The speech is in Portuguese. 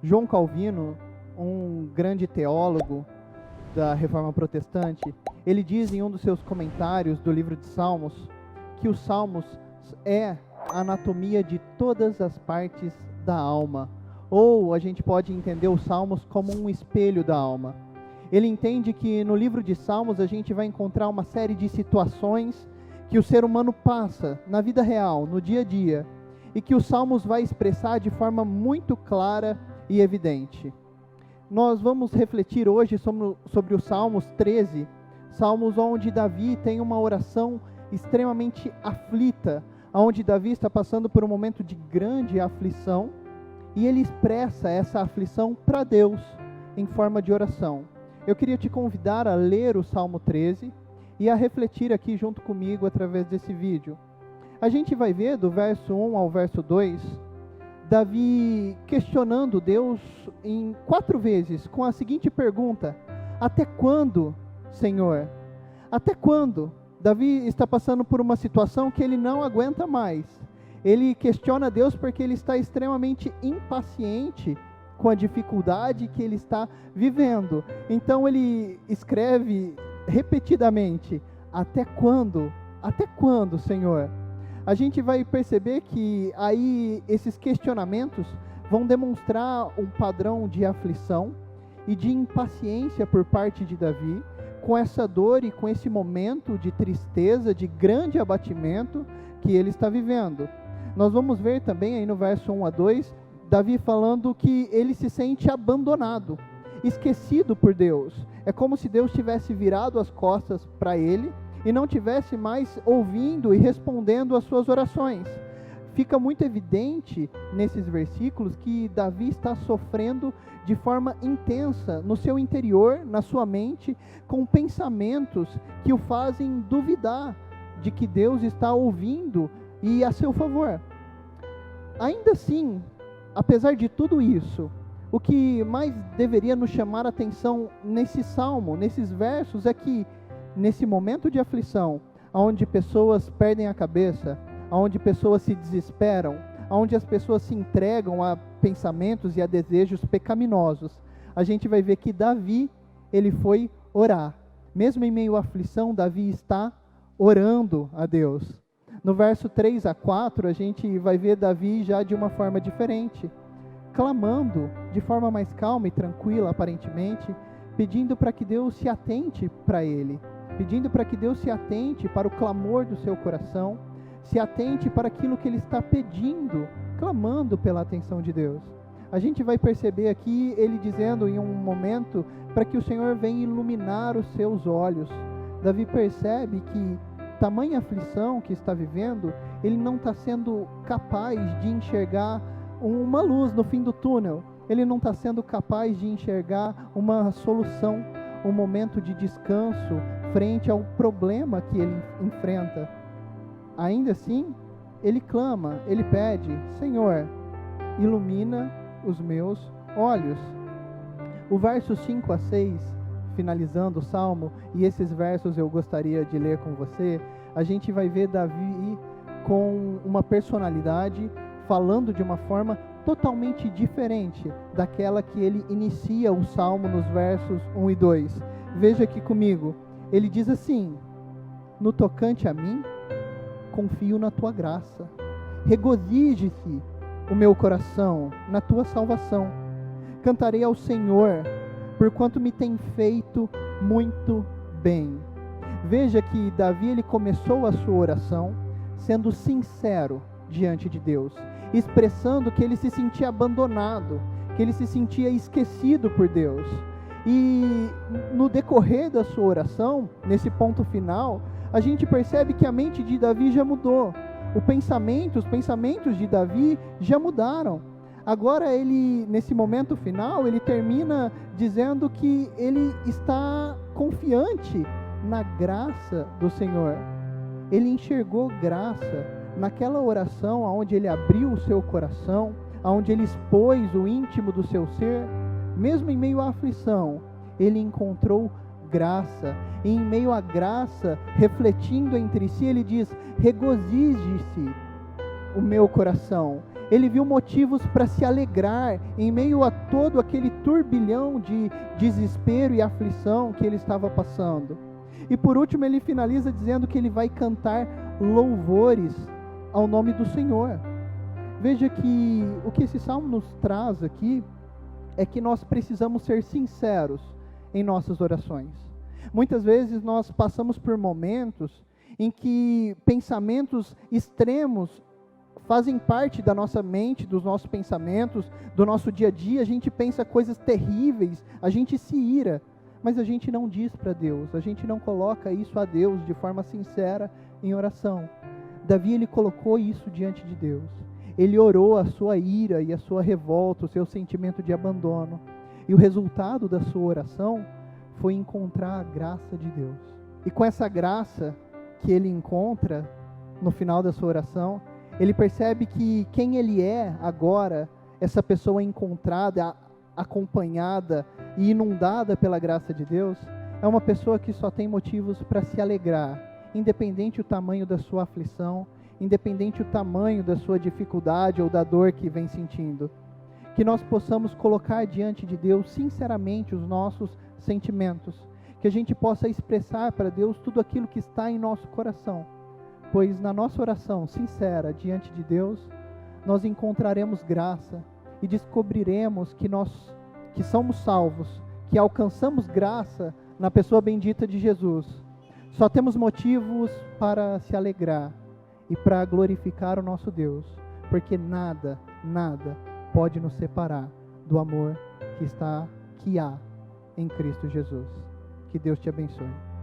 João Calvino, um grande teólogo da Reforma Protestante, ele diz em um dos seus comentários do livro de Salmos que os Salmos é a anatomia de todas as partes da alma, ou a gente pode entender os Salmos como um espelho da alma. Ele entende que no livro de Salmos a gente vai encontrar uma série de situações que o ser humano passa na vida real, no dia a dia, e que os Salmos vai expressar de forma muito clara e evidente. Nós vamos refletir hoje sobre o Salmos 13, Salmos onde Davi tem uma oração extremamente aflita, onde Davi está passando por um momento de grande aflição, e ele expressa essa aflição para Deus em forma de oração. Eu queria te convidar a ler o Salmo 13 e a refletir aqui junto comigo através desse vídeo. A gente vai ver do verso 1 ao verso 2, Davi questionando Deus em 4 vezes, com a seguinte pergunta: até quando, Senhor? Até quando? Davi está passando por uma situação que ele não aguenta mais. Ele questiona Deus porque ele está extremamente impaciente com a dificuldade que ele está vivendo. Então ele escreve repetidamente: até quando? Até quando, Senhor? A gente vai perceber que aí esses questionamentos vão demonstrar um padrão de aflição e de impaciência por parte de Davi, com essa dor e com esse momento de tristeza, de grande abatimento que ele está vivendo. Nós vamos ver também aí no verso 1 a 2, Davi falando que ele se sente abandonado, esquecido por Deus. É como se Deus tivesse virado as costas para ele e não tivesse mais ouvindo e respondendo às suas orações. Fica muito evidente nesses versículos que Davi está sofrendo de forma intensa no seu interior, na sua mente, com pensamentos que o fazem duvidar de que Deus está ouvindo e a seu favor. Ainda assim, apesar de tudo isso, o que mais deveria nos chamar a atenção nesse salmo, nesses versos, é que nesse momento de aflição, onde pessoas perdem a cabeça, onde pessoas se desesperam, onde as pessoas se entregam a pensamentos e a desejos pecaminosos, a gente vai ver que Davi, ele foi orar. Mesmo em meio à aflição, Davi está orando a Deus. No verso 3 a 4, a gente vai ver Davi já de uma forma diferente, clamando de forma mais calma e tranquila, aparentemente, pedindo para que Deus se atente para ele, pedindo para que Deus se atente para o clamor do seu coração, se atente para aquilo que ele está pedindo, clamando pela atenção de Deus. A gente vai perceber aqui ele dizendo em um momento para que o Senhor venha iluminar os seus olhos. Davi percebe que tamanha aflição que está vivendo, ele não está sendo capaz de enxergar uma luz no fim do túnel, ele não está sendo capaz de enxergar uma solução, um momento de descanso frente ao problema que ele enfrenta. Ainda assim, ele clama, ele pede: Senhor, ilumina os meus olhos. O verso 5 a 6, finalizando o salmo, e esses versos eu gostaria de ler com você, a gente vai ver Davi com uma personalidade, falando de uma forma totalmente diferente daquela que ele inicia o salmo nos versos 1 e 2. Veja aqui comigo, ele diz assim: no tocante a mim, confio na tua graça, regozije-se o meu coração na tua salvação. Cantarei ao Senhor, porquanto me tem feito muito bem. Veja que Davi, ele começou a sua oração sendo sincero diante de Deus, expressando que ele se sentia abandonado, que ele se sentia esquecido por Deus. E no decorrer da sua oração, nesse ponto final, a gente percebe que a mente de Davi já mudou. Os pensamentos de Davi já mudaram. Agora ele, nesse momento final, ele termina dizendo que ele está confiante na graça do Senhor. Ele enxergou graça naquela oração onde ele abriu o seu coração, onde ele expôs o íntimo do seu ser. Mesmo em meio à aflição, ele encontrou graça. E em meio à graça, refletindo entre si, ele diz: regozije-se o meu coração. ele viu motivos para se alegrar em meio a todo aquele turbilhão de desespero e aflição que ele estava passando. E por último ele finaliza dizendo que ele vai cantar louvores ao nome do Senhor. Veja que o que esse salmo nos traz aqui é que nós precisamos ser sinceros em nossas orações. Muitas vezes nós passamos por momentos em que pensamentos extremos fazem parte da nossa mente, dos nossos pensamentos, do nosso dia a dia. A gente pensa coisas terríveis, a gente se ira, mas a gente não diz para Deus, a gente não coloca isso a Deus de forma sincera em oração. Davi, ele colocou isso diante de Deus. Ele orou a sua ira e a sua revolta, o seu sentimento de abandono. E o resultado da sua oração foi encontrar a graça de Deus. E com essa graça que ele encontra no final da sua oração, ele percebe que quem ele é agora, essa pessoa encontrada, acompanhada e inundada pela graça de Deus, é uma pessoa que só tem motivos para se alegrar, independente o tamanho da sua aflição, independente o tamanho da sua dificuldade ou da dor que vem sentindo. Que nós possamos colocar diante de Deus sinceramente os nossos sentimentos, que a gente possa expressar para Deus tudo aquilo que está em nosso coração, pois na nossa oração sincera diante de Deus, nós encontraremos graça e descobriremos que somos salvos, que alcançamos graça na pessoa bendita de Jesus. Só temos motivos para se alegrar e para glorificar o nosso Deus, porque nada pode nos separar do amor que há em Cristo Jesus. Que Deus te abençoe.